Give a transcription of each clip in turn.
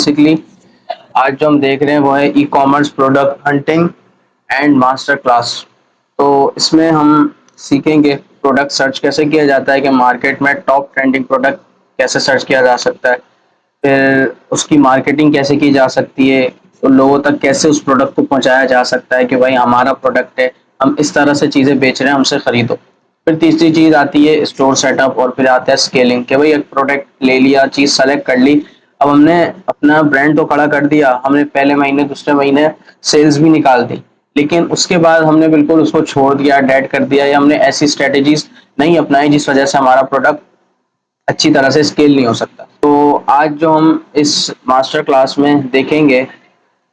Basically आज जो हम देख रहे हैं वो है e commerce product hunting and master class. तो इसमें हम सीखेंगे प्रोडक्ट सर्च कैसे किया जाता है, कि मार्केट में टॉप ट्रेंडिंग प्रोडक्ट कैसे सर्च किया जा सकता है, फिर उसकी मार्केटिंग कैसे की जा सकती है, तो लोगों तक कैसे उस प्रोडक्ट को पहुंचाया जा सकता है कि भाई हमारा प्रोडक्ट है, हम इस तरह से चीज़ें बेच रहे हैं, हमसे खरीदो। फिर तीसरी चीज़ आती है स्टोर सेटअप, और फिर आता है स्केलिंग, कि भाई एक प्रोडक्ट ले लिया, चीज़ सेलेक्ट कर ली, अब हमने अपना ब्रांड तो खड़ा कर दिया, हमने पहले महीने दूसरे महीने सेल्स भी निकाल दी, लेकिन उसके बाद हमने बिल्कुल उसको छोड़ दिया, डेड कर दिया, या हमने ऐसी स्ट्रेटेजीज नहीं अपनाई जिस वजह से हमारा प्रोडक्ट अच्छी तरह से स्केल नहीं हो सकता। तो आज जो हम इस मास्टर क्लास में देखेंगे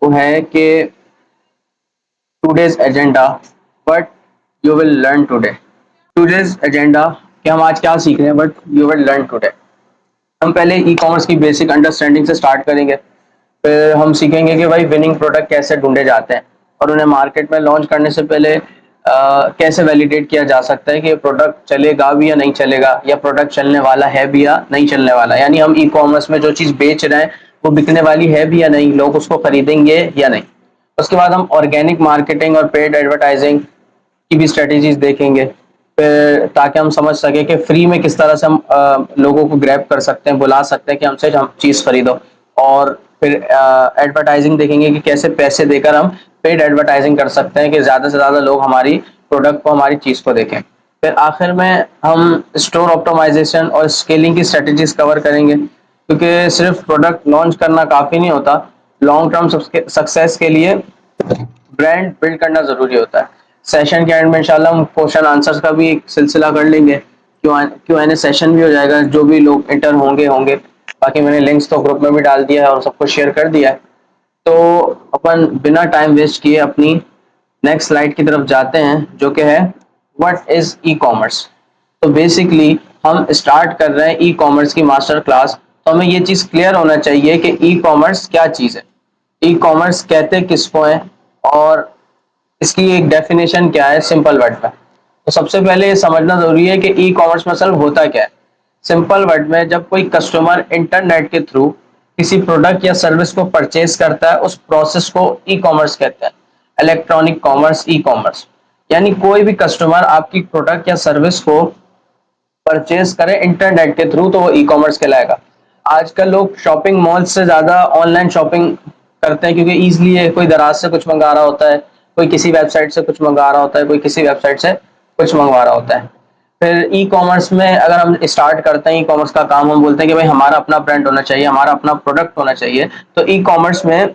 वो है कि today's agenda, but you will learn today. Today's agenda कि हम आज क्या सीख रहे हैं, but you will learn today. हम पहले ई कॉमर्स की बेसिक अंडरस्टैंडिंग से स्टार्ट करेंगे, फिर हम सीखेंगे कि भाई विनिंग प्रोडक्ट कैसे ढूंढे जाते हैं, और उन्हें मार्केट में लॉन्च करने से पहले कैसे वैलिडेट किया जा सकता है कि ये प्रोडक्ट चलेगा भी या नहीं चलेगा, या प्रोडक्ट चलने वाला है भी या नहीं चलने वाला, यानी हम ई कॉमर्स में जो चीज़ बेच रहे हैं वो बिकने वाली है भी या नहीं, लोग उसको खरीदेंगे या नहीं। उसके बाद हम ऑर्गेनिक मार्केटिंग और पेड एडवर्टाइजिंग की भी स्ट्रेटेजीज देखेंगे, फिर ताकि हम समझ सके कि फ्री में किस तरह से हम लोगों को ग्रैब कर सकते हैं, बुला सकते हैं कि हमसे हम चीज़ खरीदो। और फिर एडवर्टाइजिंग देखेंगे कि कैसे पैसे देकर हम पेड एडवर्टाइजिंग कर सकते हैं कि ज़्यादा से ज़्यादा लोग हमारी प्रोडक्ट को, हमारी चीज़ को देखें। फिर आखिर में हम स्टोर ऑप्टिमाइजेशन और स्केलिंग की स्ट्रेटेजीज कवर करेंगे, क्योंकि सिर्फ प्रोडक्ट लॉन्च करना काफ़ी नहीं होता, लॉन्ग टर्म सक्सेस के लिए ब्रांड बिल्ड करना ज़रूरी होता है। सेशन के एंड में इंशाल्लाह हम क्वेश्चन आंसर्स का भी एक सिलसिला कर लेंगे, क्यों एन ए सेशन भी हो जाएगा, जो भी लोग इंटर होंगे। बाकी मैंने लिंक्स तो ग्रुप में भी डाल दिया है और सबको शेयर कर दिया है। तो अपन बिना टाइम वेस्ट किए अपनी नेक्स्ट स्लाइड की तरफ जाते हैं, जो कि है व्हाट इज ई कॉमर्स। तो बेसिकली हम स्टार्ट कर रहे हैं ई कॉमर्स की मास्टर क्लास, तो हमें ये चीज़ क्लियर होना चाहिए कि ई कॉमर्स क्या चीज़ है, ई कॉमर्स कहते किसको है, और इसकी एक डेफिनेशन क्या है सिंपल वर्ड में। तो सबसे पहले ये समझना जरूरी है कि ई कॉमर्स में असल होता क्या है। सिंपल वर्ड में, जब कोई कस्टमर इंटरनेट के थ्रू किसी प्रोडक्ट या सर्विस को परचेज करता है, उस प्रोसेस को ई कॉमर्स कहते हैं। इलेक्ट्रॉनिक कॉमर्स, ई कॉमर्स, यानी कोई भी कस्टमर आपकी प्रोडक्ट या सर्विस को परचेज करे इंटरनेट के थ्रू, तो वो ई कॉमर्स कहलाएगा। आजकल लोग शॉपिंग मॉल से ज़्यादा ऑनलाइन शॉपिंग करते हैं, क्योंकि ईजिली है, कोई दराज से कुछ मंगा रहा होता है, कोई किसी वेबसाइट से कुछ मंगा रहा होता है, कोई किसी वेबसाइट से कुछ मंगवा रहा होता है। फिर ई कॉमर्स में अगर हम स्टार्ट करते हैं, ई कॉमर्स का काम हम बोलते हैं कि भाई हमारा अपना ब्रांड होना चाहिए, हमारा अपना प्रोडक्ट होना चाहिए। तो ई कॉमर्स में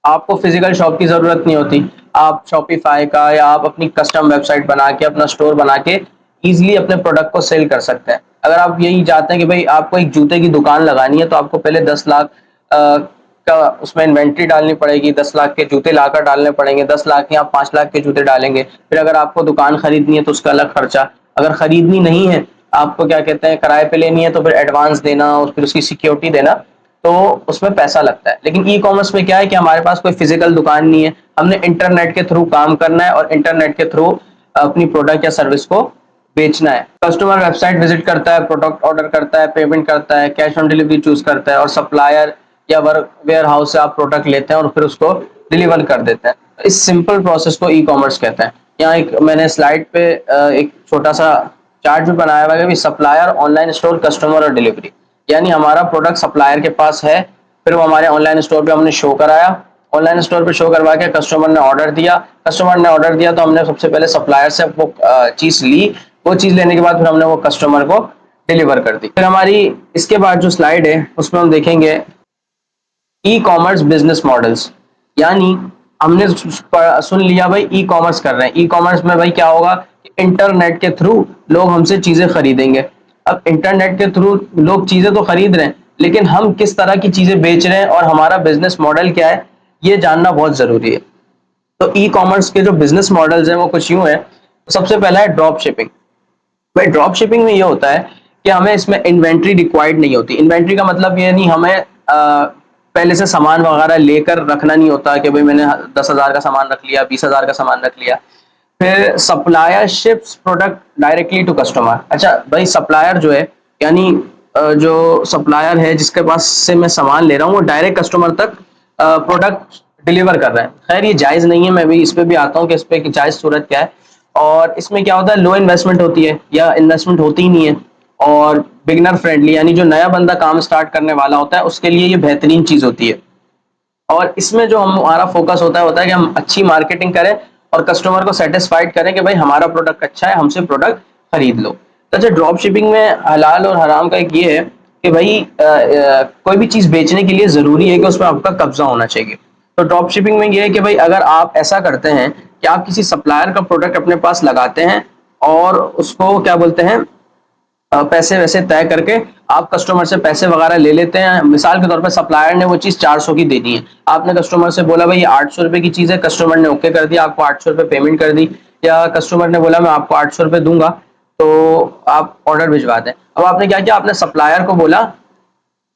आपको फिजिकल शॉप की जरूरत नहीं होती, आप शॉपिफाई का या आप अपनी कस्टम वेबसाइट बना के, अपना स्टोर बना के इजिली अपने प्रोडक्ट को सेल कर सकते हैं। अगर आप यही चाहते हैं कि भाई आपको एक जूते की दुकान लगानी है, तो आपको पहले 10 लाख का उसमें इन्वेंट्री डालनी पड़ेगी, 10 लाख के जूते लाकर डालने पड़ेंगे, 10 लाख या 5 लाख के जूते डालेंगे। फिर अगर आपको दुकान खरीदनी है तो उसका अलग खर्चा, अगर खरीदनी नहीं है, आपको क्या कहते हैं किराए पे लेनी है, तो फिर एडवांस देना और फिर उसकी सिक्योरिटी देना, तो उसमें पैसा लगता है। लेकिन ई कॉमर्स में क्या है कि हमारे पास कोई फिजिकल दुकान नहीं है, हमने इंटरनेट के थ्रू काम करना है और इंटरनेट के थ्रू अपनी प्रोडक्ट या सर्विस को बेचना है। कस्टमर वेबसाइट विजिट करता है, प्रोडक्ट ऑर्डर करता है, पेमेंट करता है, कैश ऑन डिलीवरी चूज करता है, और सप्लायर या वर्क वेयर हाउस से आप प्रोडक्ट लेते हैं और फिर उसको डिलीवर कर देते हैं। इस सिंपल प्रोसेस को ई कॉमर्स कहते हैं। यहाँ एक मैंने स्लाइड पे एक छोटा सा चार्ट भी बनाया हुआ है कि सप्लायर, ऑनलाइन स्टोर, कस्टमर और डिलीवरी। यानी हमारा प्रोडक्ट सप्लायर के पास है, फिर वो हमारे ऑनलाइन स्टोर पे हमने शो कराया, ऑनलाइन स्टोर पे शो करवा के कस्टमर ने ऑर्डर दिया, तो हमने सबसे पहले सप्लायर से वो चीज़ ली, वो चीज़ लेने के बाद फिर हमने वो कस्टमर को डिलीवर कर दी। फिर हमारी इसके बाद जो स्लाइड है उसमें हम देखेंगे ई कॉमर्स बिजनेस मॉडल्स। यानी हमने सुन लिया भाई ई कॉमर्स कर रहे हैं, ई कॉमर्स में भाई क्या होगा कि इंटरनेट के थ्रू लोग हमसे चीजें खरीदेंगे। अब इंटरनेट के थ्रू लोग चीजें तो खरीद रहे हैं, लेकिन हम किस तरह की चीजें बेच रहे हैं और हमारा बिजनेस मॉडल क्या है, ये जानना बहुत जरूरी है। तो ई कॉमर्स के जो बिजनेस मॉडल्स हैं वो कुछ यूं है। सबसे पहला है ड्रॉप शिपिंग। भाई ड्रॉप शिपिंग में ये होता है कि हमें इसमें इन्वेंट्री रिक्वायर्ड नहीं होती। इन्वेंट्री का मतलब ये नहीं, हमें पहले से सामान वगैरह लेकर रखना नहीं होता कि भाई मैंने 10,000 का सामान रख लिया, 20,000 का सामान रख लिया। फिर supplier ships product directly to customer. अच्छा भाई, सप्लायर जो है, यानी जो सप्लायर है जिसके पास से मैं सामान ले रहा हूँ वो डायरेक्ट कस्टमर तक प्रोडक्ट डिलीवर कर रहा है। खैर ये जायज़ नहीं है, मैं भी इस पे भी आता हूँ कि इस पे की जायज़ सूरत क्या है। और इसमें क्या होता है, लो इन्वेस्टमेंट होती है या इन्वेस्टमेंट होती ही नहीं है, और बिगिनर फ्रेंडली यानी जो नया बंदा काम स्टार्ट करने वाला होता है उसके लिए ये बेहतरीन चीज़ होती है। और इसमें जो हमारा फोकस होता है कि हम अच्छी मार्केटिंग करें और कस्टमर को सेटिस्फाइड करें कि भाई हमारा प्रोडक्ट अच्छा है, हमसे प्रोडक्ट खरीद लो। तो अच्छा, ड्रॉप शिपिंग में हलाल और हराम का एक ये है कि भाई कोई भी चीज़ बेचने के लिए ज़रूरी है कि उसमें आपका कब्जा होना चाहिए। तो ड्रॉप शिपिंग में ये है कि भाई अगर आप ऐसा करते हैं कि आप किसी सप्लायर का प्रोडक्ट अपने पास लगाते हैं और उसको क्या बोलते हैं, पैसे वैसे तय करके आप कस्टमर से पैसे वगैरह ले लेते हैं। मिसाल के तौर पर सप्लायर ने वो चीज़ 400 की देनी है, आपने कस्टमर से बोला भाई ये 800 रुपए की चीज़ है, कस्टमर ने ओके कर दिया, आपको 800 रुपए पेमेंट कर दी, या कस्टमर ने बोला मैं आपको 800 रुपए दूंगा तो आप ऑर्डर भिजवा दें। अब आपने क्या किया, आपने सप्लायर को बोला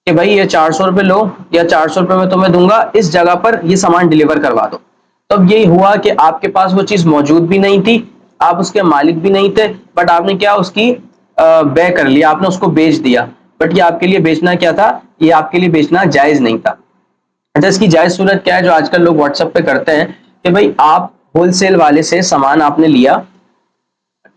कि भाई ये 400 रुपए लो या 400 रुपए में तुम्हें दूंगा, इस जगह पर ये सामान डिलीवर करवा दो। तब यही हुआ कि आपके पास वो चीज़ मौजूद भी नहीं थी, आप उसके मालिक भी नहीं थे, बट आपने क्या उसकी बे कर लिया, आपने उसको बेच दिया। बट ये आपके लिए बेचना क्या था, ये आपके लिए बेचना जायज़ नहीं था। अच्छा, इसकी जायज़ सूरत क्या है जो आजकल लोग व्हाट्सएप पे करते हैं कि भाई आप होलसेल वाले से सामान आपने लिया,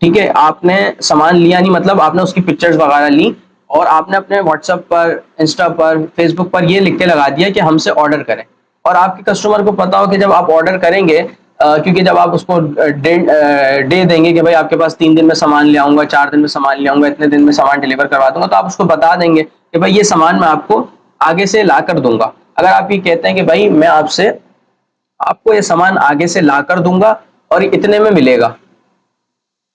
ठीक है, आपने सामान लिया नहीं मतलब आपने उसकी पिक्चर्स वगैरह ली और आपने अपने व्हाट्सएप पर, इंस्टा पर, फेसबुक पर ये लिख के लगा दिया कि हमसे ऑर्डर करें। और आपके कस्टमर को पता हो कि जब आप ऑर्डर करेंगे, क्योंकि जब आप उसको डे देंगे कि भाई आपके पास 3 दिन में सामान ले आऊंगा, 4 दिन में सामान ले आऊंगा, इतने दिन में सामान डिलीवर करवा दूंगा, तो आप उसको बता देंगे कि भाई ये सामान मैं आपको आगे से ला कर दूंगा। अगर आप ये कहते हैं कि भाई मैं आपसे आपको ये सामान आगे से ला कर दूंगा और इतने में मिलेगा,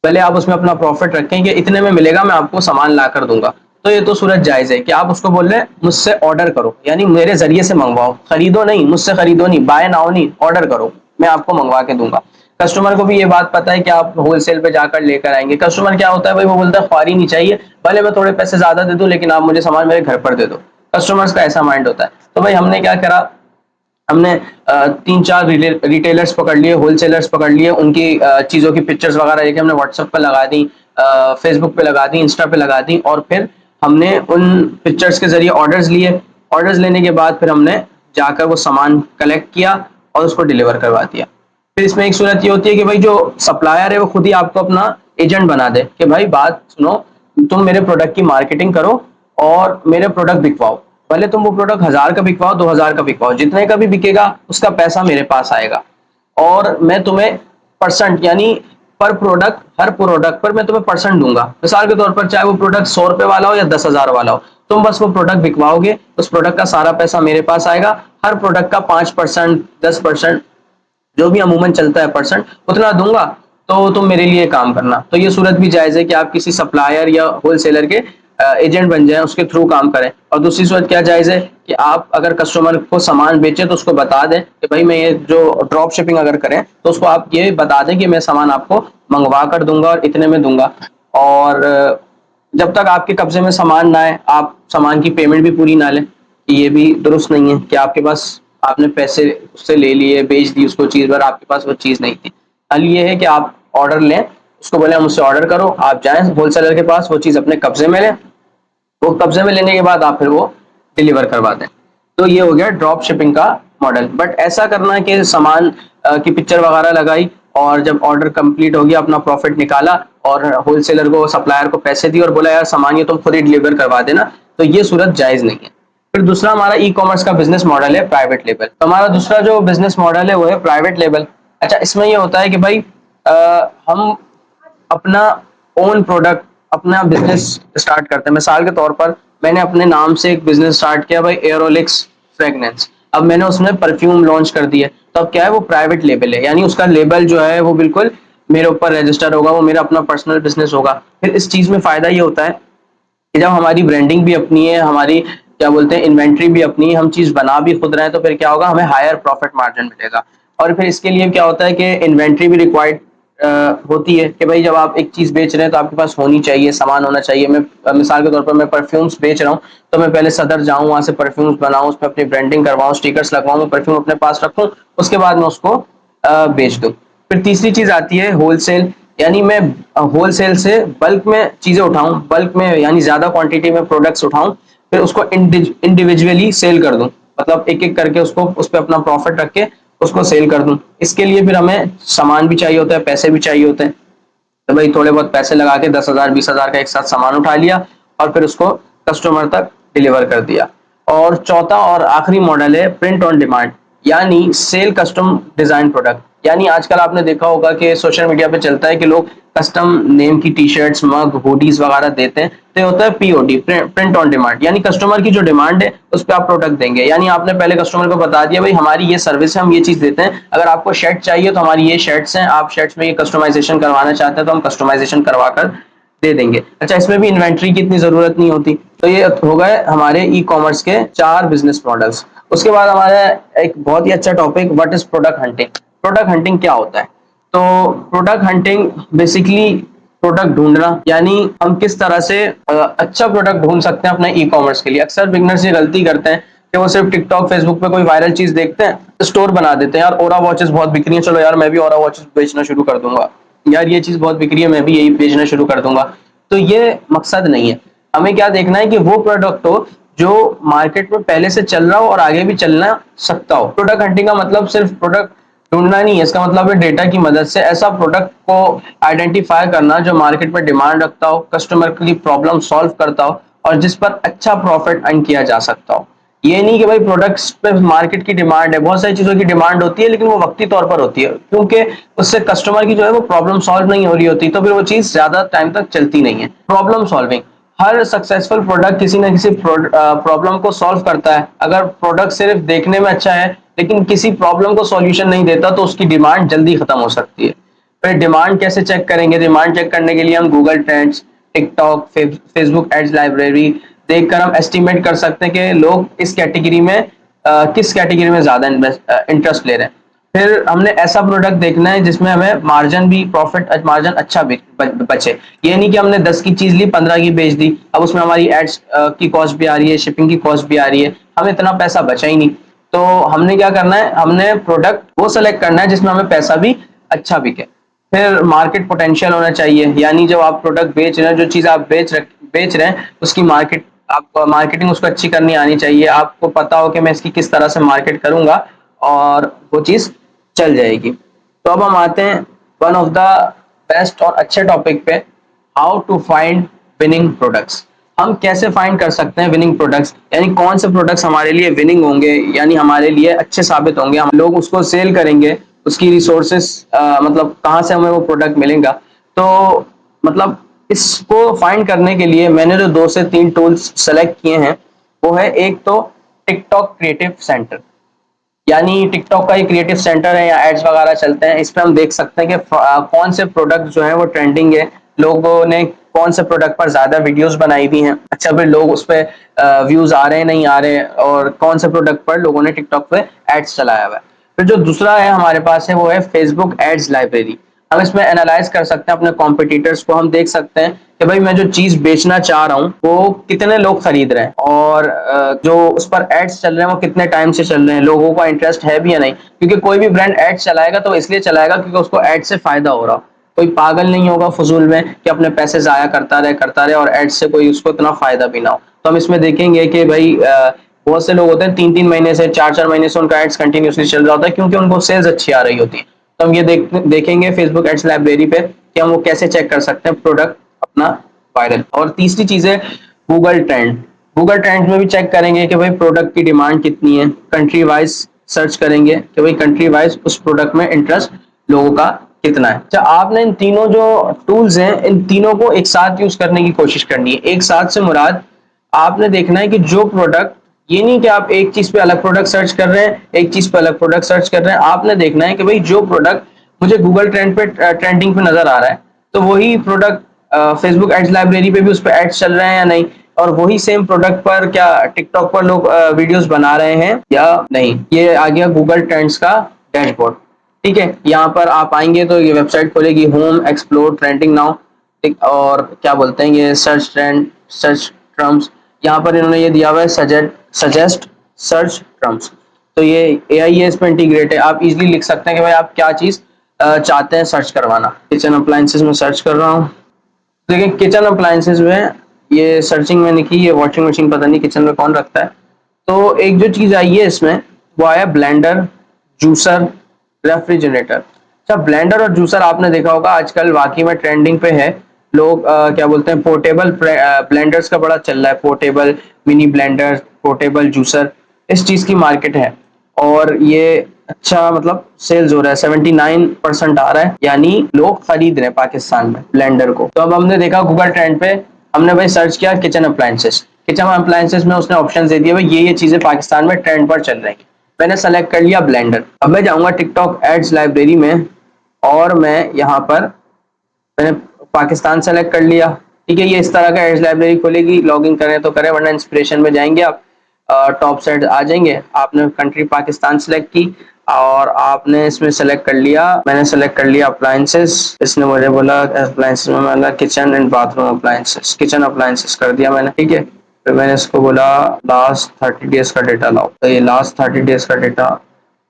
पहले आप उसमें अपना प्रॉफिट रखें कि इतने में मिलेगा, मैं आपको सामान ला कर दूंगा, तो ये तो सूरत जायज़ है कि आप उसको बोल रहे हैं मुझसे ऑर्डर करो, यानी मेरे जरिए से मंगवाओ, खरीदो नहीं, मुझसे खरीदो नहीं, बाय नाउ नहीं, ऑर्डर करो, मैं आपको मंगवा के दूंगा। कस्टमर को भी ये बात पता है कि आप होलसेल पे जाकर लेकर आएंगे। कस्टमर क्या होता है भाई, वो बोलता है ख्वारी नहीं चाहिए, भले मैं थोड़े पैसे ज्यादा दे दूं लेकिन आप मुझे सामान मेरे घर पर दे दो। कस्टमर्स का ऐसा माइंड होता है। तो भाई हमने क्या करा, हमने 3-4 रिटेलर्स पकड़ लिए, होलसेलर्स पकड़ लिए, उनकी चीज़ों की पिक्चर्स वगैरह लेके हमने व्हाट्सएप पे लगा दी, फेसबुक पे लगा दी, इंस्टा पे लगा दी, और फिर हमने उन पिक्चर्स के जरिए ऑर्डर्स लिए। ऑर्डर्स लेने के बाद फिर हमने जाकर वो सामान कलेक्ट किया और उसको डिलीवर करवा दिया। फिर इसमें एक सूरत ये होती है कि भाई जो सप्लायर है वो खुद ही आपको अपना एजेंट बना दे कि भाई बात सुनो, तुम मेरे प्रोडक्ट की मार्केटिंग करो और मेरे प्रोडक्ट बिकवाओ। भले तुम वो प्रोडक्ट 1000 का बिकवाओ, 2000 का बिकवाओ, जितने का भी बिकेगा उसका पैसा मेरे पास आएगा। और मैं तुम्हें परसेंट यानी पर प्रोडक्ट, हर प्रोडक्ट पर मैं तुम्हें परसेंट दूंगा। मिसाल के तौर पर चाहे वो प्रोडक्ट 100 रुपए वाला हो या 10,000 वाला हो, तुम बस वो प्रोडक्ट बिकवाओगे, उस प्रोडक्ट का सारा पैसा मेरे पास आएगा। हर प्रोडक्ट का 5%, 10%, जो भी अमूमन चलता है परसेंट, उतना दूंगा, तो तुम मेरे लिए काम करना। तो ये सूरत भी जायज़ है कि आप किसी सप्लायर या होलसेलर के एजेंट बन जाएं, उसके थ्रू काम करें। और दूसरी सूरत क्या जायज़ है कि आप अगर कस्टमर को सामान बेचें तो उसको बता दें कि भाई मैं ये जो ड्रॉप शिपिंग अगर करें तो उसको आप ये बता दें कि मैं सामान आपको मंगवा कर दूंगा और इतने में दूंगा। और जब तक आपके कब्जे में सामान ना आए, आप सामान की पेमेंट भी पूरी ना लें, ये भी दुरुस्त नहीं है कि आपके पास आपने पैसे उससे ले लिए, बेच दी उसको चीज़, पर आपके पास वो चीज़ नहीं थी। हल ये है कि आप ऑर्डर लें, उसको बोले मुझसे ऑर्डर करो, आप जाएं होलसेलर के पास, वो चीज़ अपने कब्जे में लें, वो कब्जे में लेने के बाद आप फिर वो डिलीवर करवा दें। तो ये हो गया ड्रॉप शिपिंग का मॉडल। बट ऐसा करना कि सामान की पिक्चर वगैरह लगाई और जब ऑर्डर कंप्लीट हो गया अपना प्रॉफिट निकाला और होलसेलर को, सप्लायर को पैसे दिए और बोला यार सामान ये तुम खुद ही डिलीवर करवा देना, तो ये सूरत जायज़ नहीं है। फिर दूसरा हमारा ई कॉमर्स का बिजनेस मॉडल है प्राइवेट लेबल। तो हमारा दूसरा जो बिजनेस मॉडल है वो है प्राइवेट लेबल। अच्छा, इसमें ये होता है कि भाई हम अपना ओन प्रोडक्ट, अपना बिजनेस स्टार्ट करते हैं। मिसाल के तौर पर मैंने अपने नाम से एक बिजनेस स्टार्ट किया भाई, एरोलिक्स फ्रेगनेंस। अब मैंने उसमें परफ्यूम लॉन्च कर दिया, तो अब क्या है, वो प्राइवेट लेबल है, यानी उसका लेबल जो है वो बिल्कुल मेरे ऊपर रजिस्टर होगा, वो मेरा अपना पर्सनल बिजनेस होगा। फिर इस चीज़ में फ़ायदा ये होता है कि जब हमारी ब्रांडिंग भी अपनी है, हमारी क्या बोलते हैं इन्वेंट्री भी अपनी है, हम चीज़ बना भी खुद रहे हैं, तो फिर क्या होगा, हमें हायर प्रॉफिट मार्जिन मिलेगा। और फिर इसके लिए क्या होता है कि इन्वेंट्री भी रिक्वायर्ड होती है कि भाई जब आप एक चीज़ बेच रहे हैं तो आपके पास होनी चाहिए, सामान होना चाहिए। मैं मिसाल के तौर पर मैं परफ्यूम्स बेच रहा हूँ, तो मैं पहले सदर जाऊँ, वहाँ से परफ्यूम्स बनाऊँ, उसमें अपनी ब्रांडिंग करवाऊँ, स्टिकर्स लगवाऊँ, मैं परफ्यूम अपने पास रखूँ, उसके बाद मैं उसको बेच दूँ। फिर तीसरी चीज़ आती है होलसेल, यानी मैं होलसेल से बल्क में चीजें उठाऊं, बल्क में यानी ज्यादा क्वांटिटी में प्रोडक्ट्स उठाऊं, फिर उसको इंडिविजुअली सेल कर दूं, मतलब एक एक करके उसको उस पर अपना प्रॉफिट रख के उसको सेल कर दूं। इसके लिए फिर हमें सामान भी चाहिए होता है, पैसे भी चाहिए होते हैं। तो भाई थोड़े बहुत पैसे लगा के 10,000 20,000 का एक साथ सामान उठा लिया और फिर उसको कस्टमर तक डिलीवर कर दिया। और चौथा और आखिरी मॉडल है प्रिंट ऑन डिमांड, यानी सेल कस्टम डिजाइन प्रोडक्ट। यानी आजकल आपने देखा होगा कि सोशल मीडिया पे चलता है कि लोग कस्टम नेम की टी शर्ट्स, मग, हुडीज वगैरह देते हैं। तो ये होता है पीओडी, प्रिंट ऑन डिमांड, यानी कस्टमर की जो डिमांड है उस पर आप प्रोडक्ट देंगे। यानी आपने पहले कस्टमर को बता दिया भाई हमारी ये सर्विस है, हम ये चीज देते हैं, अगर आपको शर्ट चाहिए तो हमारी ये शर्ट्स हैं, आप शर्ट्स में ये कस्टमाइजेशन करवाना चाहते हैं तो हम कस्टमाइजेशन करवा कर दे देंगे। अच्छा, इसमें भी इन्वेंट्री की इतनी जरूरत नहीं होती। तो ये हो गए हमारे ई कॉमर्स के 4 बिजनेस मॉडल्स। उसके बाद हमारा एक बहुत ही अच्छा topic, what is product hunting. Product hunting क्या होता है? तो प्रोडक्ट हंटिंग बेसिकली प्रोडक्ट ढूंढना, यानी हम किस तरह से अच्छा प्रोडक्ट ढूंढ सकते हैं अपने ई कॉमर्स के लिए। अक्सर बिगनर्स ये गलती करते हैं कि वो सिर्फ टिकटॉक फेसबुक पे कोई वायरल चीज देखते हैं, स्टोर बना देते हैं। यार ओरा वॉचेस बहुत बिक रही है, चलो यार मैं भी ओरा वॉचेस बेचना शुरू कर दूंगा। यार ये चीज बहुत बिक रही है, मैं भी यही बेचना शुरू कर दूंगा। तो ये मकसद नहीं है। हमें क्या देखना है कि वो प्रोडक्ट हो जो मार्केट में पहले से चल रहा हो और आगे भी चलना सकता हो। प्रोडक्ट हंटिंग का मतलब सिर्फ प्रोडक्ट ढूंढना नहीं है, इसका मतलब है डेटा की मदद से ऐसा प्रोडक्ट को आइडेंटिफाई करना जो मार्केट में डिमांड रखता हो, कस्टमर की प्रॉब्लम सॉल्व करता हो और जिस पर अच्छा प्रॉफिट अर्न किया जा सकता हो। ये नहीं कि भाई प्रोडक्ट्स पे मार्केट की डिमांड है, बहुत सारी चीजों की डिमांड होती है लेकिन वो वक्ती तौर पर होती है, क्योंकि उससे कस्टमर की जो है वो प्रॉब्लम सॉल्व नहीं हो रही होती, तो फिर वो चीज ज्यादा टाइम तक चलती नहीं है। प्रॉब्लम सॉल्विंग, हर सक्सेसफुल प्रोडक्ट किसी ना किसी प्रॉब्लम को सॉल्व करता है। अगर प्रोडक्ट सिर्फ देखने में अच्छा है लेकिन किसी प्रॉब्लम को सॉल्यूशन नहीं देता तो उसकी डिमांड जल्दी खत्म हो सकती है। फिर डिमांड कैसे चेक करेंगे? डिमांड चेक करने के लिए हम Google trends, TikTok, Facebook ads library देखकर हम एस्टिमेट कर सकते हैं कि लोग इस कैटेगरी में किस कैटेगरी में ज्यादा इंटरेस्ट ले रहे हैं। फिर हमने ऐसा प्रोडक्ट देखना है जिसमें हमें मार्जिन भी, प्रॉफिट मार्जिन अच्छा बचे। ये नहीं कि हमने 10 की चीज ली 15 की बेच दी, अब उसमें हमारी एड्स की कॉस्ट भी आ रही है, शिपिंग की कॉस्ट भी आ रही है, हमें इतना पैसा बचा ही नहीं। तो हमने क्या करना है, हमने प्रोडक्ट वो सेलेक्ट करना है जिसमें हमें पैसा भी अच्छा बिके। फिर मार्केट पोटेंशियल होना चाहिए, यानी जब आप प्रोडक्ट बेच रहे हैं, जो चीज आप बेच रहे हैं उसकी मार्केट, आप मार्केटिंग उसको अच्छी करनी आनी चाहिए। आपको पता हो कि मैं इसकी किस तरह से मार्केट करूंगा और वो चीज चल जाएगी। तो अब हम आते हैं वन ऑफ द बेस्ट और अच्छे टॉपिक पे, how to find winning products. हम कैसे फाइंड कर सकते हैं विनिंग प्रोडक्ट्स, यानी कौन से प्रोडक्ट्स हमारे लिए विनिंग होंगे, यानी हमारे लिए अच्छे साबित होंगे, हम लोग उसको सेल करेंगे, उसकी रिसोर्सेस मतलब कहाँ से हमें वो प्रोडक्ट मिलेगा। तो मतलब इसको फाइंड करने के लिए मैंने जो 2 से 3 टूल्स सेलेक्ट किए हैं वो है, एक तो टिकटॉक क्रिएटिव सेंटर, यानी टिकटॉक का ही क्रिएटिव सेंटर है, या एड्स वगैरह चलते हैं, इस पे हम देख सकते हैं कि कौन से प्रोडक्ट जो है वो ट्रेंडिंग है, लोगों ने कौन से प्रोडक्ट पर ज्यादा वीडियोस बनाई हुई हैं, अच्छा फिर लोग उस पे व्यूज आ रहे हैं नहीं आ रहे हैं, और कौन से प्रोडक्ट पर लोगों ने टिकटॉक पे एड्स चलाया हुआ है। फिर जो दूसरा है हमारे पास है वो है फेसबुक एड्स लाइब्रेरी। हम इसमें एनालाइज कर सकते हैं अपने कॉम्पिटिटर्स को, हम देख सकते हैं कि भाई मैं जो चीज बेचना चाह रहा हूँ वो कितने लोग खरीद रहे हैं, और जो उस पर एड्स चल रहे हैं वो कितने टाइम से चल रहे हैं, लोगों का इंटरेस्ट है भी या नहीं। क्योंकि कोई भी ब्रांड एड्स चलाएगा तो इसलिए चलाएगा क्योंकि उसको एड से फायदा हो रहा हो। कोई पागल नहीं होगा फजूल में कि अपने पैसे जाया करता रहे और एड्स से कोई उसको इतना फायदा भी ना हो। तो हम इसमें देखेंगे कि भाई बहुत से लोग होते हैं 3-3 महीने से, 4-4 महीने से उनका एड्स कंटिन्यूसली चल रहा होता है क्योंकि उनको सेल्स अच्छी आ रही होती है। तो हम ये देखेंगे फेसबुक एड्स लाइब्रेरी पे कि हम वो कैसे चेक कर सकते हैं प्रोडक्ट अपना वायरल। और तीसरी चीज है गूगल ट्रेंड। गूगल ट्रेंड में भी चेक करेंगे कि भाई प्रोडक्ट की डिमांड कितनी है, कंट्री वाइज सर्च करेंगे कि भाई कंट्री वाइज उस प्रोडक्ट में इंटरेस्ट लोगों का कितना है। अच्छा, आपने इन तीनों जो टूल्स हैं इन तीनों को एक साथ यूज करने की कोशिश करनी है। एक साथ से मुराद आपने देखना है कि जो प्रोडक्ट, ये नहीं कि आप एक चीज पे अलग प्रोडक्ट सर्च कर रहे हैं, एक चीज पे अलग प्रोडक्ट सर्च कर रहे हैं। आपने देखना है कि भाई जो प्रोडक्ट मुझे गूगल ट्रेंड पे ट्रेंडिंग पे नजर आ रहा है तो वही प्रोडक्ट फेसबुक एड्स लाइब्रेरी पे भी उस पर एड्स चल रहे हैं या नहीं, और वही सेम प्रोडक्ट पर क्या टिकटॉक पर लोग वीडियोस बना रहे हैं या नहीं। ये आ गया गूगल ट्रेंड्स का डैशबोर्ड। ठीक है, यहाँ पर आप आएंगे तो ये वेबसाइट खोलेगी, होम एक्सप्लोर ट्रेंडिंग नाउ, और क्या बोलते हैं ये सर्च ट्रेंड, सर्च टर्म्स। यहाँ पर इन्होंने ये दिया हुआ है सजेस्ट सर्च टर्म्स। तो ये एआई है, इस पर इंटीग्रेट है, आप इजीली लिख सकते हैं कि भाई आप क्या चीज चाहते हैं सर्च करवाना। किचन अप्लायंसेस में सर्च कर रहा हूँ। देखिए किचन अप्लायंसेस में ये सर्चिंग मैंने की, ये वॉशिंग मशीन पता नहीं किचन में कौन रखता है। तो एक जो चीज आई है इसमें वो आया ब्लेंडर, जूसर, रेफ्रिजरेटर। अच्छा ब्लेंडर और जूसर आपने देखा होगा आजकल वाकई में ट्रेंडिंग पे है। लोग क्या बोलते हैं, पोर्टेबल ब्लेंडर्स का बड़ा चल रहा है, portable mini blender, portable juicer, इस चीज की मार्केट है। और ये अच्छा मतलब सेल्स हो रहा है, 79% आ रहा है, यानी लोग खरीद रहे हैं पाकिस्तान में ब्लेंडर को। तो अब हमने देखा गूगल ट्रेंड पे, हमने भाई सर्च किया किचन अप्लायंसेस। किचन अप्लायंसेस में उसने ऑप्शन दे दिए भाई ये चीजें पाकिस्तान में ट्रेंड पर चल रही हैं। मैंने सेलेक्ट कर लिया ब्लेंडर। अब मैं जाऊंगा टिकटॉक एड्स लाइब्रेरी में और मैं यहाँ पर मैंने पाकिस्तान सेलेक्ट कर लिया। ठीक है, ये इस तरह का एड्स लाइब्रेरी खुलेगी, लॉगिन करें तो करें वरना इंस्पिरेशन में जाएंगे आप, टॉप सेट आ जाएंगे। आपने कंट्री पाकिस्तान सेलेक्ट की और आपने इसमें सेलेक्ट कर लिया, मैंने सेलेक्ट कर लिया अप्लायंसेस। इसने मुझे बोला अप्लायंसेस में मतलब kitchen and bathroom appliances, kitchen appliances कर दिया मैंने। ठीक है, फिर मैंने इसको बोला लास्ट 30 डेज का डेटा लाओ। तो ये लास्ट 30 डेज का डेटा,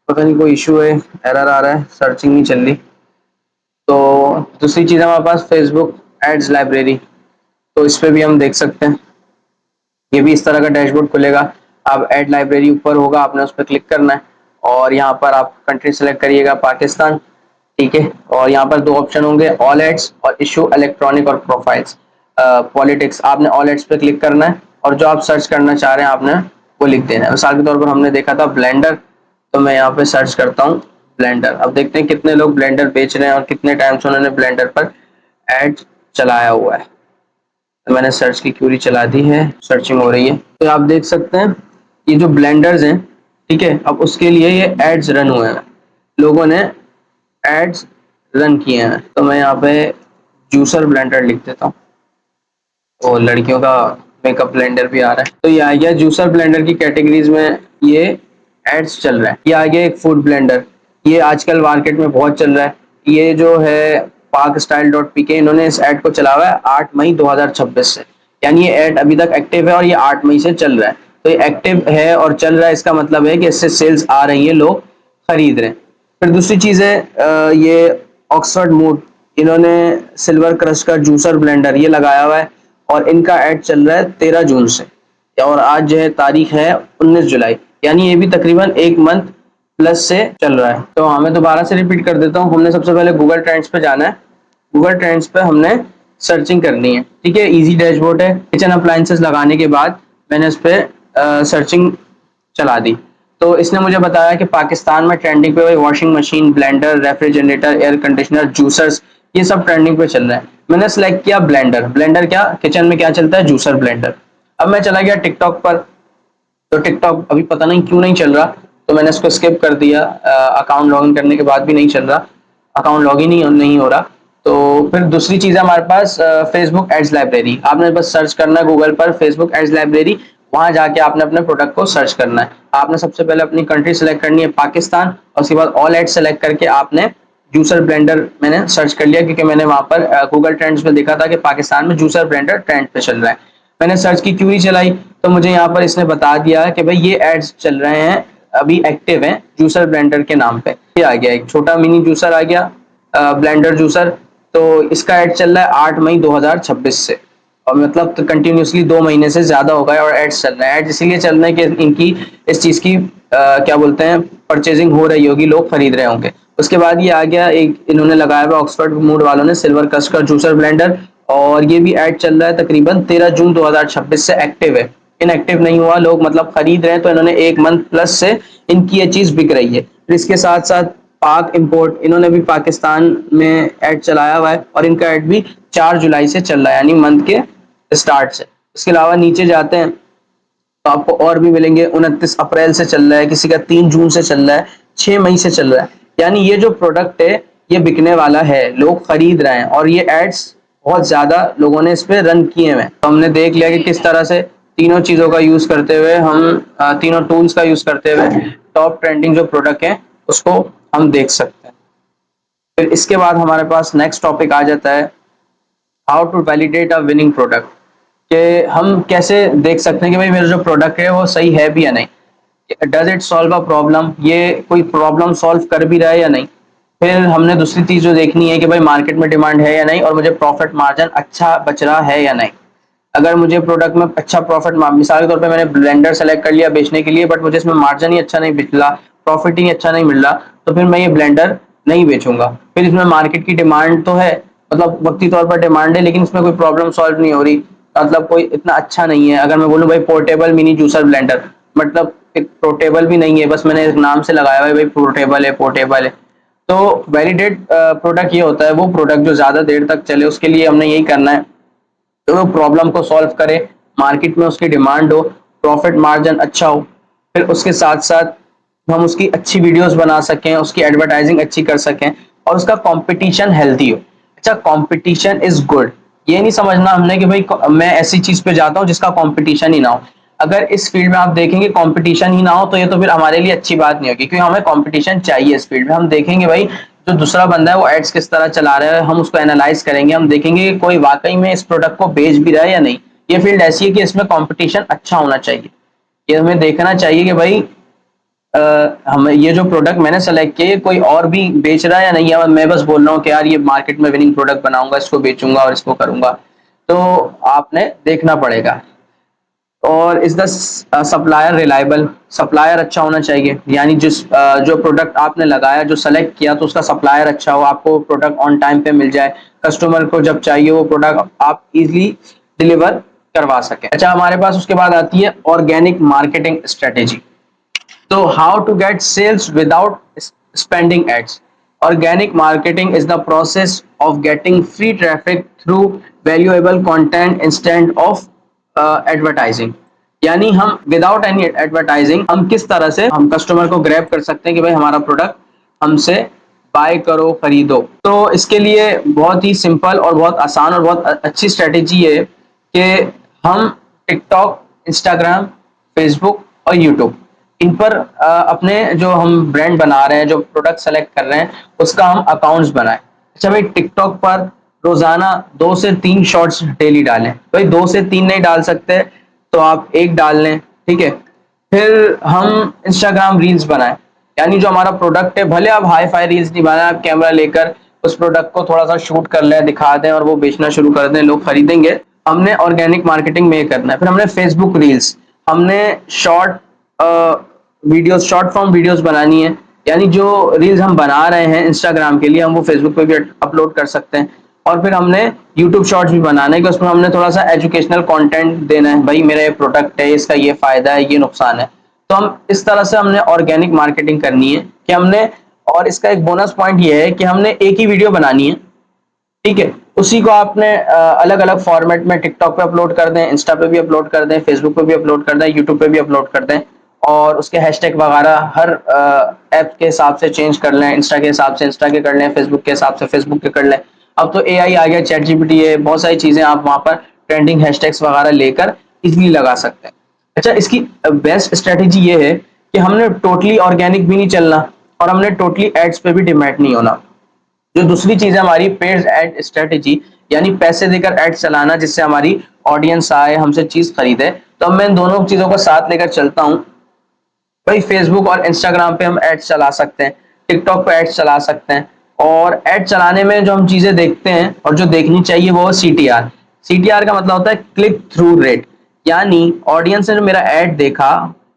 पता नहीं कोई इशू है, एरर आ रहा है, सर्चिंग नहीं चल रही। तो दूसरी चीज़ हमारे पास फेसबुक एड्स लाइब्रेरी, तो इस पे भी हम देख सकते हैं। ये भी इस तरह का डैशबोर्ड खुलेगा। आप एड लाइब्रेरी ऊपर होगा, आपने उस पर क्लिक करना है और यहाँ पर आप कंट्री सेलेक्ट करिएगा पाकिस्तान। ठीक है, और यहाँ पर दो ऑप्शन होंगे, ऑल एड्स और इशू इलेक्ट्रॉनिक और प्रोफाइल्स। पॉलिटिक्स, आपने ऑल एड्स पे क्लिक करना है और जो आप सर्च करना चाह रहे हैं आपने वो लिख देना है। मिसाल के तौर पर हमने देखा था ब्लेंडर, तो मैं यहाँ पे सर्च करता हूँ ब्लेंडर। अब देखते हैं कितने लोग ब्लेंडर बेच रहे हैं और कितने टाइम से उन्होंने ब्लेंडर पर एड चलाया हुआ है। तो मैंने सर्च की क्यूरी चला दी है, सर्चिंग हो रही है। तो आप देख सकते हैं ये जो ब्लेंडर्स हैं, ठीक है, अब उसके लिए ये एड्स रन हुए हैं, लोगों ने एड्स रन किए हैं। तो मैं यहाँ पे जूसर ब्लेंडर लिख देता हूँ, और लड़कियों का मेकअप ब्लेंडर भी आ रहा है। तो ये आ गया जूसर ब्लेंडर की कैटेगरीज में, ये एड्स चल रहा है। ये आ गया एक फूड ब्लेंडर, ये आजकल मार्केट में बहुत चल रहा है। ये जो है pakstyle.pk, इन्होंने इस ऐड को चला हुआ है 8 मई 2026 से, यानी ये ऐड अभी तक एक्टिव है और ये 8 मई से चल रहा है। तो ये एक्टिव है और चल रहा है, इसका मतलब है कि इससे सेल्स आ रही है, लोग खरीद रहे हैं। फिर दूसरी चीज है ये ऑक्सफर्ड मूड, इन्होंने सिल्वर क्रश का जूसर ब्लेंडर ये लगाया हुआ है और इनका ऐड चल रहा है 13 जून से, और आज जो है तारीख है 19 जुलाई, यानी ये भी तकरीबन एक मंथ प्लस से चल रहा है। तो हाँ मैं दोबारा से रिपीट कर देता हूँ, हमने सबसे पहले गूगल ट्रेंड्स पे जाना है। गूगल ट्रेंड्स पे हमने सर्चिंग करनी है। ठीक है, इजी डैशबोर्ड है। किचन अप्लायंसेस लगाने के बाद मैंने इस पे सर्चिंग चला दी, तो इसने मुझे बताया कि पाकिस्तान में ट्रेंडिंग पे washing machine, blender, refrigerator, air conditioner, juicers, ये सब ट्रेंडिंग पे चल रहा है। मैंने सेलेक्ट किया ब्लेंडर। ब्लेंडर क्या, किचन में क्या चलता है, जूसर ब्लेंडर। अब मैं चला गया टिकटॉक पर, तो टिकटॉक अभी पता नहीं क्यों नहीं चल रहा, तो मैंने इसको स्किप कर दिया। अकाउंट लॉगिन करने के बाद भी नहीं चल रहा, अकाउंट लॉगिन ही नहीं हो रहा। तो फिर दूसरी चीज है हमारे पास फेसबुक एड्स लाइब्रेरी। आपने बस सर्च करना है गूगल पर फेसबुक एड्स लाइब्रेरी, वहां जाके आपने अपने प्रोडक्ट को सर्च करना है। आपने सबसे पहले अपनी कंट्री सेलेक्ट करनी है पाकिस्तान, और उसके बाद ऑल एड्स सेलेक्ट करके आपने जूसर ब्लेंडर मैंने सर्च कर लिया, क्योंकि मैंने वहां पर गूगल ट्रेंड्स में देखा था कि पाकिस्तान में जूसर ब्लेंडर ट्रेंड पे चल रहा है। मैंने सर्च की क्यूरी चलाई, तो मुझे यहाँ पर इसने बता दिया कि भाई ये एड्स चल रहे हैं, अभी एक्टिव हैं जूसर ब्लेंडर के नाम पे। ये आ गया एक छोटा मिनी जूसर आ गया, ब्लेंडर जूसर। तो इसका एड चल रहा है 8 मई 2026 से, और मतलब तो कंटिन्यूसली 2 महीने से ज्यादा हो गया और एड्स चल रहे हैं। एड्स इसीलिए चल रहे हैं कि इनकी इस चीज की क्या बोलते हैं, परचेजिंग हो रही होगी, लोग खरीद रहे होंगे। उसके बाद ये आ गया एक इन्होंने लगाया हुआ ऑक्सफर्ड मूड वालों ने, सिल्वर कस्ट का जूसर ब्लेंडर, और ये भी ऐड चल रहा है तकरीबन 13 जून 2026 से एक्टिव है। इनएक्टिव नहीं हुआ, लोग मतलब खरीद रहे हैं, तो इन्होंने एक मंथ प्लस से इनकी ये चीज बिक रही है। फिर इसके साथ साथ पाक इंपोर्ट, इन्होंने भी पाकिस्तान में ऐड चलाया हुआ है और इनका ऐड भी 4 जुलाई से चल रहा है, यानी मंथ के स्टार्ट से। इसके अलावा नीचे जाते हैं तो आपको और भी मिलेंगे। 29 अप्रैल से चल रहा है, किसी का 3 जून से चल रहा है, 6 मई से चल रहा है। यानी ये जो प्रोडक्ट है ये बिकने वाला है, लोग खरीद रहे हैं, और ये एड्स बहुत ज्यादा लोगों ने इस पे रन किए हुए हैं। तो हमने देख लिया कि किस तरह से तीनों चीजों का यूज करते हुए हम तीनों टूल्स का यूज करते हुए टॉप ट्रेंडिंग जो प्रोडक्ट है उसको हम देख सकते हैं। फिर इसके बाद हमारे पास नेक्स्ट टॉपिक आ जाता है, how to validate a winning product, कि हम कैसे देख सकते हैं कि भाई मेरा जो प्रोडक्ट है वो सही है भी या नहीं। Does it solve a problem, ये कोई प्रॉब्लम सॉल्व कर भी रहा है या नहीं। फिर हमने दूसरी चीज जो देखनी है कि भाई मार्केट में डिमांड है या नहीं, और मुझे प्रॉफिट मार्जिन अच्छा बच रहा है या नहीं। अगर मुझे प्रोडक्ट में अच्छा प्रॉफिट, मिसाल के तौर पे मैंने ब्लेंडर सेलेक्ट कर लिया बेचने के लिए, बट मुझे इसमें मार्जिन ही अच्छा नहीं मिला, प्रॉफिट ही अच्छा नहीं मिल रहा, तो फिर मैं ये ब्लेंडर नहीं बेचूंगा। फिर इसमें मार्केट की डिमांड तो है, मतलब वक्ती तौर पर डिमांड है, लेकिन इसमें कोई प्रॉब्लम सॉल्व नहीं हो रही, मतलब कोई इतना अच्छा नहीं है। अगर मैं बोलूँ भाई पोर्टेबल मिनी जूसर ब्लेंडर, मतलब एक पोर्टेबल भी नहीं है, बस मैंने एक नाम से लगाया हुआ है भाई पोर्टेबल है पोर्टेबल है। तो वैलिडेट प्रोडक्ट ये होता है, वो प्रोडक्ट जो ज्यादा देर तक चले, उसके लिए हमने यही करना है, तो वो प्रॉब्लम को सॉल्व करे, मार्केट में उसकी डिमांड हो, प्रॉफिट मार्जिन अच्छा हो, फिर उसके साथ साथ हम उसकी अच्छी वीडियोस बना सकें, उसकी एडवर्टाइजिंग अच्छी कर सकें, और उसका कंपटीशन हेल्दी हो। अच्छा, कंपटीशन इज गुड, ये नहीं समझना हमने कि भाई मैं ऐसी चीज पे जाता हूँ जिसका कंपटीशन ही ना हो। अगर इस फील्ड में आप देखेंगे कंपटीशन ही ना हो, तो ये तो फिर हमारे लिए अच्छी बात नहीं होगी, क्योंकि हमें कंपटीशन चाहिए इस फील्ड में। हम देखेंगे भाई जो दूसरा बंदा है वो एड्स किस तरह चला रहा है, हम उसको एनालाइज करेंगे, हम देखेंगे कि कोई वाकई में इस प्रोडक्ट को बेच भी रहा है या नहीं। ये फील्ड ऐसी है कि इसमें कंपटीशन अच्छा होना चाहिए। ये हमें देखना चाहिए कि भाई हम ये जो प्रोडक्ट मैंने सेलेक्ट किया कोई और भी बेच रहा है या नहीं है, मैं बस बोल रहा हूँ कि यार ये मार्केट में विनिंग प्रोडक्ट बनाऊंगा, इसको बेचूंगा और इसको करूंगा। तो आपने देखना पड़ेगा। और is the supplier reliable, supplier अच्छा होना चाहिए, यानी जो प्रोडक्ट आपने लगाया, जो सेलेक्ट किया, तो उसका सप्लायर अच्छा हो, आपको प्रोडक्ट ऑन टाइम पे मिल जाए, कस्टमर को जब चाहिए वो प्रोडक्ट आप इजीली डिलीवर करवा सकें। अच्छा, हमारे पास उसके बाद आती है ऑर्गेनिक मार्केटिंग स्ट्रेटेजी। तो how to get sales without spending ads. Organic marketing is the process of getting free traffic through valuable content instead of advertising. यानी हम विदाउट एनी एडवर्टाइजिंग हम किस तरह से हम कस्टमर को ग्रैब कर सकते हैं कि भाई हमारा प्रोडक्ट हमसे बाय करो, खरीदो। तो इसके लिए बहुत ही सिंपल और बहुत आसान और बहुत अच्छी स्ट्रेटेजी है कि हम टिकटॉक, इंस्टाग्राम, फेसबुक और यूट्यूब, इन पर अपने जो हम ब्रांड बना रहे हैं, जो प्रोडक्ट सेलेक्ट कर रहे हैं, उसका हम अकाउंट्स बनाएं। अच्छा भाई, टिकटॉक पर रोजाना 2 से 3 शॉर्ट्स डेली डालें। भाई 2 से 3 नहीं डाल सकते तो आप एक डाल लें, ठीक है। फिर हम इंस्टाग्राम रील्स बनाएं, यानी जो हमारा प्रोडक्ट है, भले आप हाई फाई रील्स नहीं बनाए, आप कैमरा लेकर उस प्रोडक्ट को थोड़ा सा शूट कर लें, दिखा दें और वो बेचना शुरू कर दें, लोग खरीदेंगे। हमने ऑर्गेनिक मार्केटिंग में करना है। फिर हमने फेसबुक रील्स, हमने short videos, short form videos बनानी है, यानी जो रील्स हम बना रहे हैं इंस्टाग्राम के लिए, हम वो फेसबुक पे भी अपलोड कर सकते हैं। और फिर हमने यूट्यूब शॉर्ट्स भी बनाना है कि उसमें हमने थोड़ा सा एजुकेशनल कंटेंट देना है, भाई मेरा ये प्रोडक्ट है, इसका ये फायदा है, ये नुकसान है। तो हम इस तरह से हमने ऑर्गेनिक मार्केटिंग करनी है कि हमने, और इसका एक बोनस पॉइंट ये है कि हमने एक ही वीडियो बनानी है, ठीक है। उसी को आपने अलग अलग फॉर्मेट में टिकटॉक पे अपलोड कर दें, इंस्टा पे भी अपलोड कर दें, फेसबुक पे भी अपलोड कर दें, यूट्यूब पे भी अपलोड कर दें, और उसके हैशटैग वगैरह हर ऐप के हिसाब से चेंज कर लें। इंस्टा के हिसाब से इंस्टा के कर लें, फेसबुक के हिसाब से फेसबुक के कर लें। अब तो एआई आ गया, चैट जीपीटी है, बहुत सारी चीजें आप वहां पर ट्रेंडिंग हैशटैग्स वगैरह लेकर इजिली लगा सकते हैं। अच्छा, इसकी बेस्ट स्ट्रेटेजी ये है कि हमने टोटली ऑर्गेनिक भी नहीं चलना, और हमने टोटली एड्स पे भी डिपेंड नहीं होना। जो दूसरी चीज है हमारी पेड एड स्ट्रेटेजी, यानी पैसे देकर एड चलाना, जिससे हमारी ऑडियंस आए, हमसे चीज खरीदे। तो अब मैं इन दोनों चीजों को साथ लेकर चलता हूँ। भाई फेसबुक और इंस्टाग्राम पे हम एड्स चला सकते हैं, टिकटॉक पे एड्स चला सकते हैं, और एड चलाने में जो हम चीजें देखते हैं और जो देखनी चाहिए वो सीटीआर। सीटीआर का मतलब होता है क्लिक थ्रू रेट, यानी ऑडियंस ने मेरा एड देखा,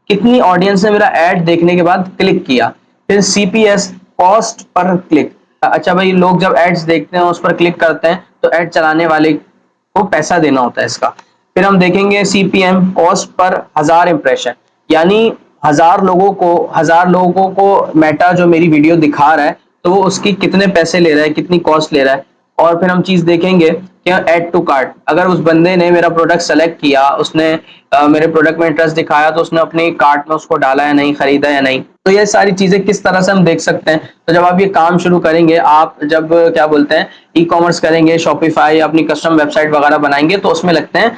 कितनी ऑडियंस ने मेरा एड देखने के बाद क्लिक किया। फिर सीपीएस, कॉस्ट पर क्लिक। अच्छा भाई, लोग जब एड्स देखते हैं उस पर क्लिक करते हैं, तो एड चलाने वाले को पैसा देना होता है इसका। फिर हम देखेंगे सीपीएम, कॉस्ट पर 1000 इंप्रेशन, यानी 1000 लोगों को मेटा जो मेरी वीडियो दिखा रहा है, तो वो उसकी कितने पैसे ले रहा है, कितनी कॉस्ट ले रहा है। और फिर हम चीज देखेंगे कि ऐड टू कार्ट, अगर उस बंदे ने मेरा प्रोडक्ट सेलेक्ट किया, उसने मेरे प्रोडक्ट में इंटरेस्ट दिखाया, तो उसने अपनी कार्ट में उसको डाला या नहीं, खरीदा या नहीं। तो ये सारी चीजें किस तरह से हम देख सकते हैं। तो जब आप ये काम शुरू करेंगे, आप जब क्या बोलते हैं ई कॉमर्स करेंगे, शॉपिफाई, अपनी कस्टम वेबसाइट वगैरह बनाएंगे, तो उसमें लगते हैं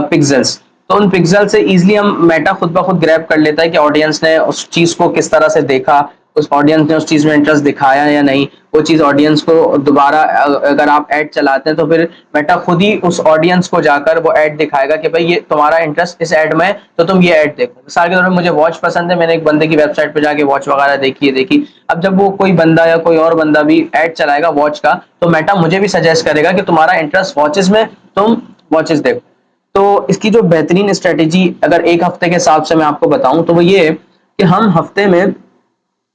पिक्सल्स। तो उन पिक्सल से इजीली हम मेटा खुद ब खुद ग्रैब कर लेता है कि ऑडियंस ने उस चीज को किस तरह से देखा, उस ऑडियंस ने उस चीज में इंटरेस्ट दिखाया या नहीं, वो चीज ऑडियंस को दोबारा अगर आप ऐड चलाते हैं तो फिर मेटा खुद ही उस ऑडियंस को जाकर वो ऐड दिखाएगा कि भाई ये तुम्हारा इंटरेस्ट इस ऐड में है तो तुम ये ऐड देखो। मिसाल के तौर पर मुझे वॉच पसंद है, मैंने एक बंदे की वेबसाइट पे जाके वॉच वगैरह देखी। अब जब वो कोई बंदा या कोई और बंदा भी ऐड चलाएगा वॉच का, तो मेटा मुझे भी सजेस्ट करेगा कि तुम्हारा इंटरेस्ट वॉचेस में, तुम वॉचेस देखो। तो इसकी जो बेहतरीन स्ट्रेटेजी अगर एक हफ्ते के हिसाब से मैं आपको बताऊं तो वो ये कि हम हफ्ते में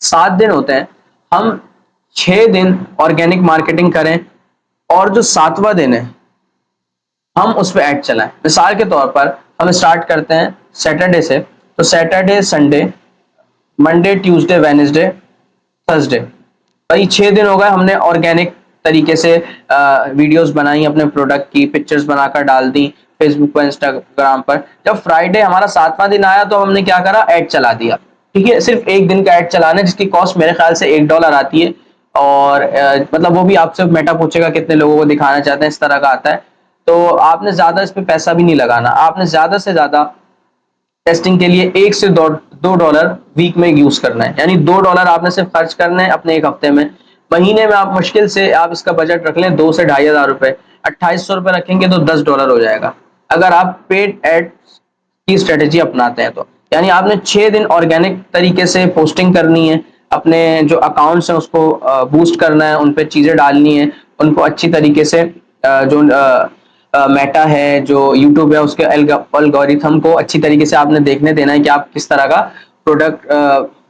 7 दिन होते हैं, हम 6 दिन ऑर्गेनिक मार्केटिंग करें और जो 7वां दिन है हम उस पर ऐड चलाएं। मिसाल के तौर पर हम स्टार्ट करते हैं सैटरडे से, तो Saturday, Sunday, Monday, Tuesday, Wednesday, Thursday, भाई 6 दिन हो गए हमने ऑर्गेनिक तरीके से वीडियोस बनाई, अपने प्रोडक्ट की पिक्चर्स बनाकर डाल दी फेसबुक पर, इंस्टाग्राम पर। जब फ्राइडे हमारा 7वां दिन आया तो हमने क्या करा, ऐड चला दिया। ठीक है, सिर्फ एक दिन का ऐड चलाना है जिसकी कॉस्ट मेरे ख्याल से $1 आती है, और मतलब वो भी आपसे मेटा पूछेगा कितने लोगों को दिखाना चाहते हैं, इस तरह का आता है। तो आपने ज्यादा इस पे पैसा भी नहीं लगाना, आपने ज्यादा से ज्यादा टेस्टिंग के लिए 1 से 2 डॉलर वीक में यूज करना है, यानी $2 आपने सिर्फ खर्च करना है अपने एक हफ्ते में। महीने में आप मुश्किल से आप इसका बजट रख लें 2 से 2,500 रुपए, 2800 रुपए रखेंगे तो $10 हो जाएगा अगर आप पेड एड की स्ट्रेटेजी अपनाते हैं तो। यानी आपने 6 दिन ऑर्गेनिक तरीके से पोस्टिंग करनी है, अपने जो अकाउंट्स हैं उसको बूस्ट करना है, उन पे चीजें डालनी है, उनको अच्छी तरीके से जो मेटा है, जो यूट्यूब है, उसके एल्गोरिथम को अच्छी तरीके से आपने देखने देना है कि आप किस तरह का प्रोडक्ट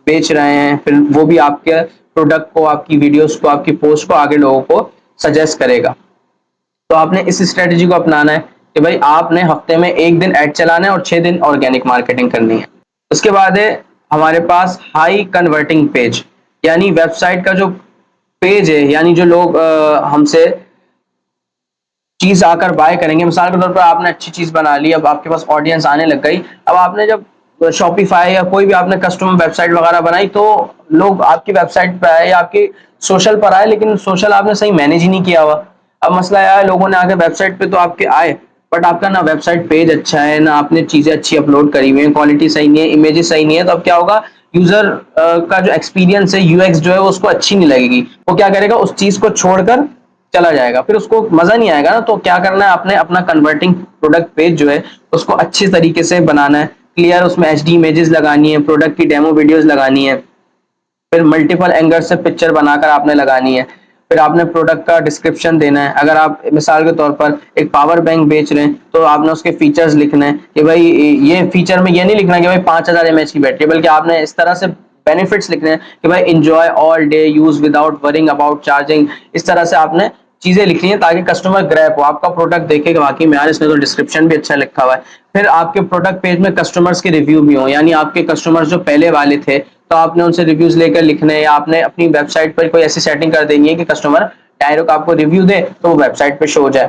बेच रहे हैं। फिर वो भी आपके प्रोडक्ट को, आपकी वीडियोस को, आपकी पोस्ट को आगे लोगों को सजेस्ट करेगा। तो आपने इस स्ट्रेटेजी को अपनाना है कि भाई आपने हफ्ते में एक दिन ऐड चलाना है और 6 दिन ऑर्गेनिक मार्केटिंग करनी है। उसके बाद है हमारे पास हाई कन्वर्टिंग पेज, यानी वेबसाइट का जो पेज है, यानी जो लोग हमसे चीज आकर बाय करेंगे। मिसाल के तौर पर आपने अच्छी चीज बना ली, अब आपके पास ऑडियंस आने लग गई, अब आपने जब शॉपिफाई या कोई भी आपने कस्टमर वेबसाइट वगैरह बनाई तो लोग आपकी वेबसाइट पर आए या आपकी सोशल पर आए, लेकिन सोशल आपने सही मैनेज ही नहीं किया हुआ। अब मसला आया है, लोगों ने आके वेबसाइट पे तो आपके आए, बट आपका ना वेबसाइट पेज अच्छा है, ना आपने चीजें अच्छी अपलोड करी हुई है, क्वालिटी सही नहीं है, इमेजेस सही नहीं है, तो अब क्या होगा, यूजर का जो एक्सपीरियंस है, यूएक्स जो है वो उसको अच्छी नहीं लगेगी। वो क्या करेगा, उस चीज को छोड़कर चला जाएगा, फिर उसको मजा नहीं आएगा ना। तो क्या करना है, आपने अपना कन्वर्टिंग प्रोडक्ट पेज जो है उसको अच्छी तरीके से बनाना है, क्लियर उसमें एचडी इमेजेस लगानी है, प्रोडक्ट की डेमो वीडियोस लगानी है, फिर मल्टीपल एंगल से पिक्चर बनाकर आपने लगानी है, फिर आपने प्रोडक्ट का डिस्क्रिप्शन देना है। अगर आप मिसाल के तौर पर एक पावर बैंक बेच रहे हैं तो आपने उसके फीचर्स लिखने हैं कि भाई ये फीचर में ये नहीं लिखना कि भाई 5000 mAh की बैटरी, बल्कि आपने इस तरह से बेनिफिट्स लिखने हैं कि भाई enjoy all day use without worrying about charging. इस तरह से आपने चीजें लिखनी है ताकि कस्टमर ग्रैब हो, आपका प्रोडक्ट देखेगा वाकई में यार इसने तो डिस्क्रिप्शन भी अच्छा लिखा हुआ है। फिर आपके प्रोडक्ट पेज में कस्टमर्स के रिव्यू भी हो, यानी आपके कस्टमर्स जो पहले वाले थे तो आपने उनसे रिव्यूज लेकर लिखने हैं, या आपने अपनी वेबसाइट पर कोई ऐसी सेटिंग कर देनी है कि कस्टमर डायरेक्ट आपको रिव्यू दे तो वो वेबसाइट पे शो हो जाए।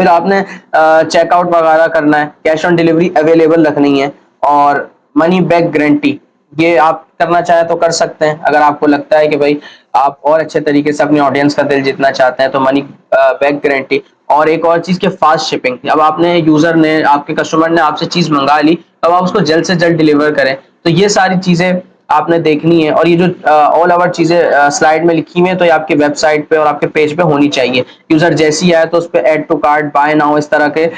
फिर आपने चेकआउट वगैरह करना है, कैश ऑन डिलीवरी अवेलेबल रखनी है, और मनी बैक गारंटी ये आप करना चाहें तो कर सकते हैं। अगर आपको लगता है कि भाई आप और अच्छे तरीके से अपनी ऑडियंस का दिल जीतना चाहते हैं तो मनी बैक गारंटी। और एक और चीज के फास्ट शिपिंग, अब आपने यूजर ने, आपके कस्टमर ने आपसे चीज मंगा ली, तब आप उसको जल्द से जल्द डिलीवर करें। तो ये सारी चीजें आपने देखनी है, और ये जो ऑल ओवर चीजें स्लाइड में लिखी हुई है तो ये आपकी वेबसाइट पे और आपके पेज पे होनी चाहिए। यूजर जैसी आए तो उस पर add to cart, buy now, इस तरह के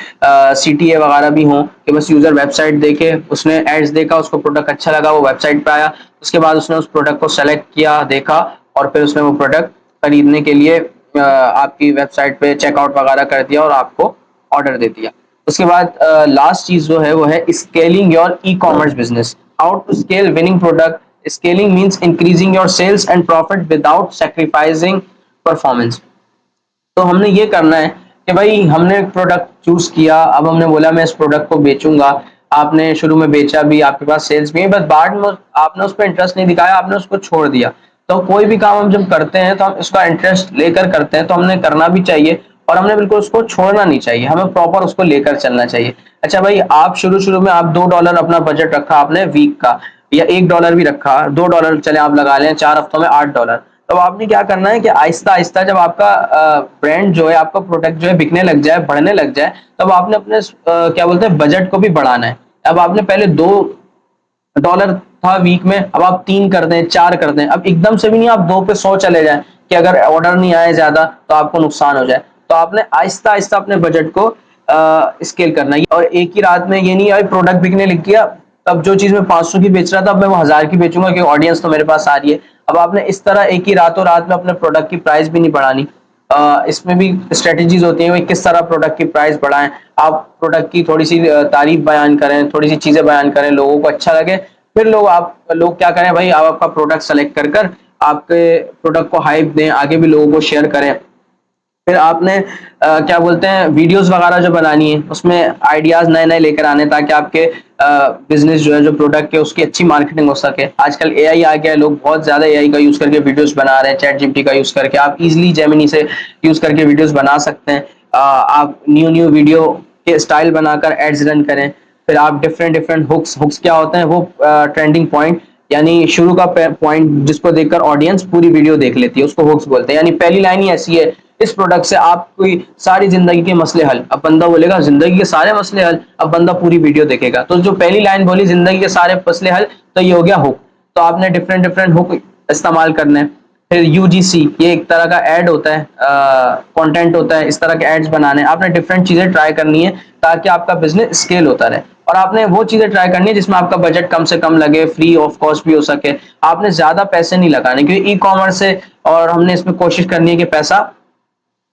सीटीए वगैरह भी हों कि बस यूजर वेबसाइट देखे, उसने एड्स देखा, उसको प्रोडक्ट अच्छा लगा, वो वेबसाइट पे आया, उसके बाद उसने उस प्रोडक्ट को सेलेक्ट किया, देखा, और फिर उसने वो प्रोडक्ट खरीदने के लिए आपकी वेबसाइट पे चेकआउट वगैरह कर दिया और आपको ऑर्डर दे दिया। उसके बाद लास्ट चीज जो है वो है scaling your ecommerce business. How to scale winning product. Scaling means increasing your sales and profit without sacrificing performance. तो हमने ये करना है कि भाई हमने एक प्रोडक्ट चूज किया, अब हमने बोला मैं इस प्रोडक्ट को बेचूंगा, आपने शुरू में बेचा भी, आपके पास सेल्स भी है, बस बाद में आपने उस पर इंटरेस्ट नहीं दिखाया, आपने उसको छोड़ दिया। तो कोई भी काम हम जब करते हैं तो हम इसका इंटरेस्ट लेकर करते हैं, तो हमने करना भी चाहिए और हमने बिल्कुल उसको छोड़ना नहीं चाहिए, हमें प्रॉपर उसको लेकर चलना चाहिए। अच्छा भाई, आप शुरू शुरू में आप $2 अपना बजट रखा आपने वीक का, या $1 भी रखा, $2 चले आप लगा लें, 4 हफ्तों में $8। तो आपने क्या करना है कि आहिस्ता आहिस्ता जब आपका ब्रांड जो है, आपका प्रोडक्ट जो है बिकने लग जाए, बढ़ने लग जाए, तब आपने अपने क्या बोलते हैं बजट को भी बढ़ाना है। अब आपने पहले $2 था वीक में, अब आप 3 कर दें, 4 कर दें। अब एकदम से भी नहीं आप 2 पे 100 चले जाएं कि अगर ऑर्डर नहीं आए ज्यादा तो आपको नुकसान हो जाए। तो आपने आहिस्ता आहिस्ता अपने बजट को स्केल करना है। और एक ही रात में ये नहीं है प्रोडक्ट बिकने लग गया, तब जो चीज मैं 500 की बेच रहा था अब मैं वो 1000 की बेचूंगा क्योंकि ऑडियंस तो मेरे पास आ रही है। अब आपने इस तरह एक ही रातों रात में अपने प्रोडक्ट की प्राइस भी नहीं बढ़ानी। इसमें भी स्ट्रेटेजीज होती हैं किस तरह प्रोडक्ट की प्राइस बढ़ाएं। आप प्रोडक्ट की थोड़ी सी तारीफ बयान करें, थोड़ी सी चीजें बयान करें, लोगों को अच्छा लगे, फिर लोग क्या करें भाई, आप आपका प्रोडक्ट सेलेक्ट कर कर आपके प्रोडक्ट को हाइप दें, आगे भी लोगों को शेयर करें। फिर आपने क्या बोलते हैं वीडियोस वगैरह जो बनानी है उसमें आइडियाज नए नए लेकर आने ताकि आपके बिजनेस जो है जो प्रोडक्ट है उसकी अच्छी मार्केटिंग हो सके। आजकल एआई आ गया है, लोग बहुत ज्यादा एआई का यूज करके वीडियोस बना रहे हैं, चैट जीपीटी का यूज करके आप इजीली जेमिनी से यूज करके वीडियोस बना सकते हैं। आप न्यू न्यू वीडियो के स्टाइल बनाकर एड्स रन करें। फिर आप डिफरेंट डिफरेंट हुक्स क्या होते हैं वो ट्रेंडिंग पॉइंट, यानी शुरू का पॉइंट जिसको देखकर ऑडियंस पूरी वीडियो देख लेती है उसको हुक्स बोलते हैं। यानी पहली लाइन ही ऐसी है, इस प्रोडक्ट से आपकी सारी जिंदगी के मसले हल। अब बंदा बोलेगा जिंदगी के सारे मसले हल, अब बंदा पूरी वीडियो देखेगा। तो जो पहली लाइन बोली जिंदगी के सारे मसले हल, तो ये हो गया हुक। तो आपने डिफरेंट डिफरेंट हुक इस्तेमाल करने हैं। फिर यूजीसी ये एक तरह का एड होता है, कंटेंट होता है, इस तरह के एड्स बनाने हैं। आपने डिफरेंट चीजें ट्राई करनी है ताकि आपका बिजनेस स्केल होता रहे। और आपने वो चीजें ट्राई करनी है जिसमें आपका बजट कम से कम लगे, फ्री ऑफ कॉस्ट भी हो सके। आपने ज्यादा पैसे नहीं लगाने क्योंकि ई कॉमर्स है और हमने इसमें कोशिश करनी है कि पैसा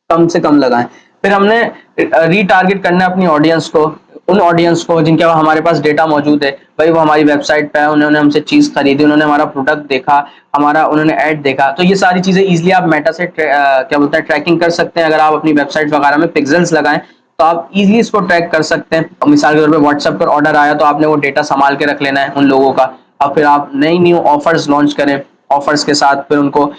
कम से कम लगाएं। फिर हमने रीटारगेट करना है अपनी ऑडियंस को, उन ऑडियंस को जिनके हमारे पास डेटा मौजूद है, भाई वो हमारी वेबसाइट पे है, उन्होंने हमसे चीज खरीदी, उन्होंने हमारा प्रोडक्ट देखा, हमारा उन्होंने ऐड देखा। तो ये सारी चीजें इजीली आप मेटा से क्या बोलते हैं ट्रैकिंग कर सकते हैं। अगर आप अपनी वेबसाइट वगैरह में पिक्सेल्स लगाएं तो आप इजीली इसको ट्रैक कर सकते हैं। और मिसाल के तौर पे व्हाट्सएप पर ऑर्डर आया तो आपने वो डेटा संभाल के रख लेना है उन लोगों का। अब फिर आप नई न्यू ऑफर्स लॉन्च करें, ऑफर्स के साथ फिर उनको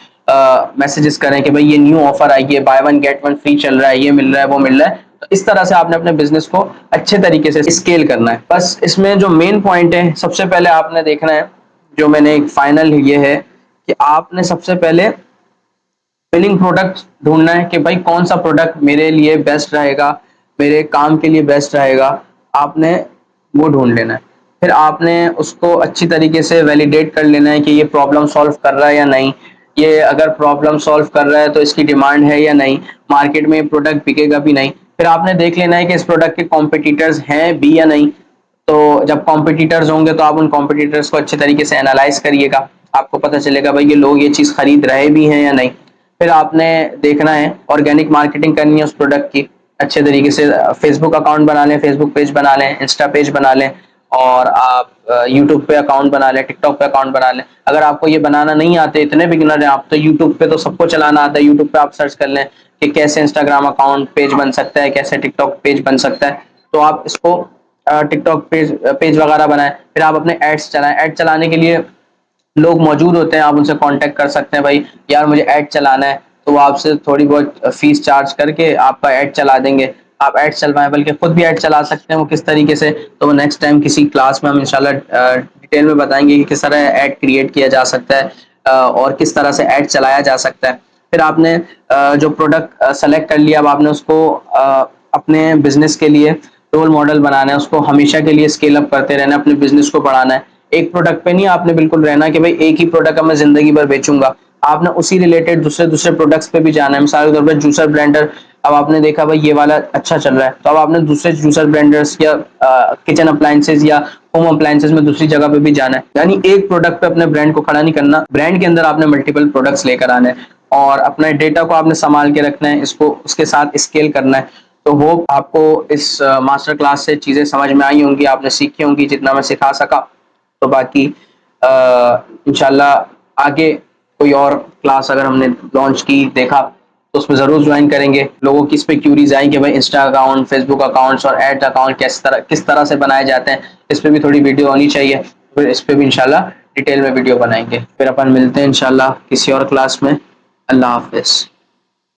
मैसेजेस करें कि भाई ये न्यू ऑफर आई है, by one get one free चल रहा है, ये मिल रहा है, वो मिल रहा है। तो इस तरह से आपने अपने बिजनेस को अच्छे तरीके से स्केल करना है। बस इसमें जो मेन पॉइंट है सबसे पहले आपने देखना है, जो मैंने एक फाइनल ये है कि आपने सबसे पहले विनिंग प्रोडक्ट ढूंढना है कि भाई कौन सा प्रोडक्ट मेरे लिए बेस्ट रहेगा, मेरे काम के लिए बेस्ट रहेगा। आपने वो ढूंढ लेना है। फिर आपने उसको अच्छी तरीके से वैलिडेट कर लेना है कि ये प्रॉब्लम सॉल्व कर रहा है या नहीं। ये अगर प्रॉब्लम सॉल्व कर रहा है तो इसकी डिमांड है या नहीं, मार्केट में ये प्रोडक्ट बिकेगा भी नहीं। फिर आपने देख लेना है कि इस प्रोडक्ट के कॉम्पिटिटर्स हैं भी या नहीं। तो जब कॉम्पिटिटर्स होंगे तो आप उन कॉम्पिटिटर्स को अच्छे तरीके से एनालाइज करिएगा, आपको पता चलेगा भाई ये लोग ये चीज खरीद रहे भी हैं या नहीं। फिर आपने देखना है ऑर्गेनिक मार्केटिंग करनी है उस प्रोडक्ट की अच्छे तरीके से। फेसबुक अकाउंट बना लें, फेसबुक पेज बना लें, इंस्टा पेज बना लें, और आप यूट्यूब पे अकाउंट बना लें, टिकटॉक पे अकाउंट बना लें। अगर आपको ये बनाना नहीं आते, इतने बिगिनर हैं आप, तो यूट्यूब पे तो सबको चलाना आता है। यूट्यूब पे आप सर्च कर लें कि कैसे इंस्टाग्राम अकाउंट पेज बन सकता है, कैसे टिकटॉक पेज बन सकता है। तो आप इसको टिकटॉक पेज पेज वगैरह बनाएं। फिर आप अपने एड्स चलाएं। एड चलाने के लिए लोग मौजूद होते हैं, आप उनसे कांटेक्ट कर सकते हैं, भाई यार मुझे ऐड चलाना है, तो वो आपसे थोड़ी बहुत फीस चार्ज करके आपका ऐड चला देंगे। आप ऐड चलवाएं, बल्कि खुद भी ऐड चला सकते हैं। वो किस तरीके से, तो वो नेक्स्ट टाइम किसी क्लास में हम इंशाल्लाह डिटेल में बताएंगे कि किस तरह ऐड क्रिएट किया जा सकता है और किस तरह से ऐड चलाया जा सकता है। फिर आपने जो प्रोडक्ट सेलेक्ट कर लिया, अब आपने उसको अपने बिजनेस के लिए रोल मॉडल बनाना है, उसको हमेशा के लिए स्केल अप करते रहना है, अपने बिजनेस को बढ़ाना है। एक प्रोडक्ट पे नहीं आपने बिल्कुल रहना कि भाई एक ही प्रोडक्ट मैं जिंदगी भर बेचूंगा। आपने उसी रिलेटेड दूसरे दूसरे प्रोडक्ट्स पे भी जाना है। मिसाल के तौर पर जूसर ब्लेंडर, अब आपने देखा भाई ये वाला अच्छा चल रहा है, तो अब आपने दूसरे जूसर ब्लेंडर्स या किचन अप्लायंसेज या होम अप्लायंसेज में दूसरी जगह पे भी जाना है। यानी एक प्रोडक्ट पे अपने ब्रांड को खड़ा नहीं करना, ब्रांड के अंदर आपने मल्टीपल प्रोडक्ट्स लेकर आने हैं और अपने डेटा को आपने संभाल के रखना है, इसको उसके साथ स्केल करना है। तो होप आपको इस मास्टर क्लास से चीजें समझ में आई होंगी, आपने सीखी होंगी जितना मैं सिखा सका। तो बाकी इंशाल्लाह आगे कोई और क्लास अगर हमने लॉन्च की देखा तो उसमें जरूर ज्वाइन करेंगे। लोगों की इस पे क्यूरीज आई कि भाई इंस्टा अकाउंट, फेसबुक अकाउंट्स और एड अकाउंट किस तरह से बनाए जाते हैं, इस पे भी थोड़ी वीडियो होनी चाहिए। फिर इस पे भी इंशाल्लाह डिटेल में वीडियो बनाएंगे। फिर अपन मिलते हैं इंशाल्लाह किसी और क्लास में। अल्लाह हाफिज।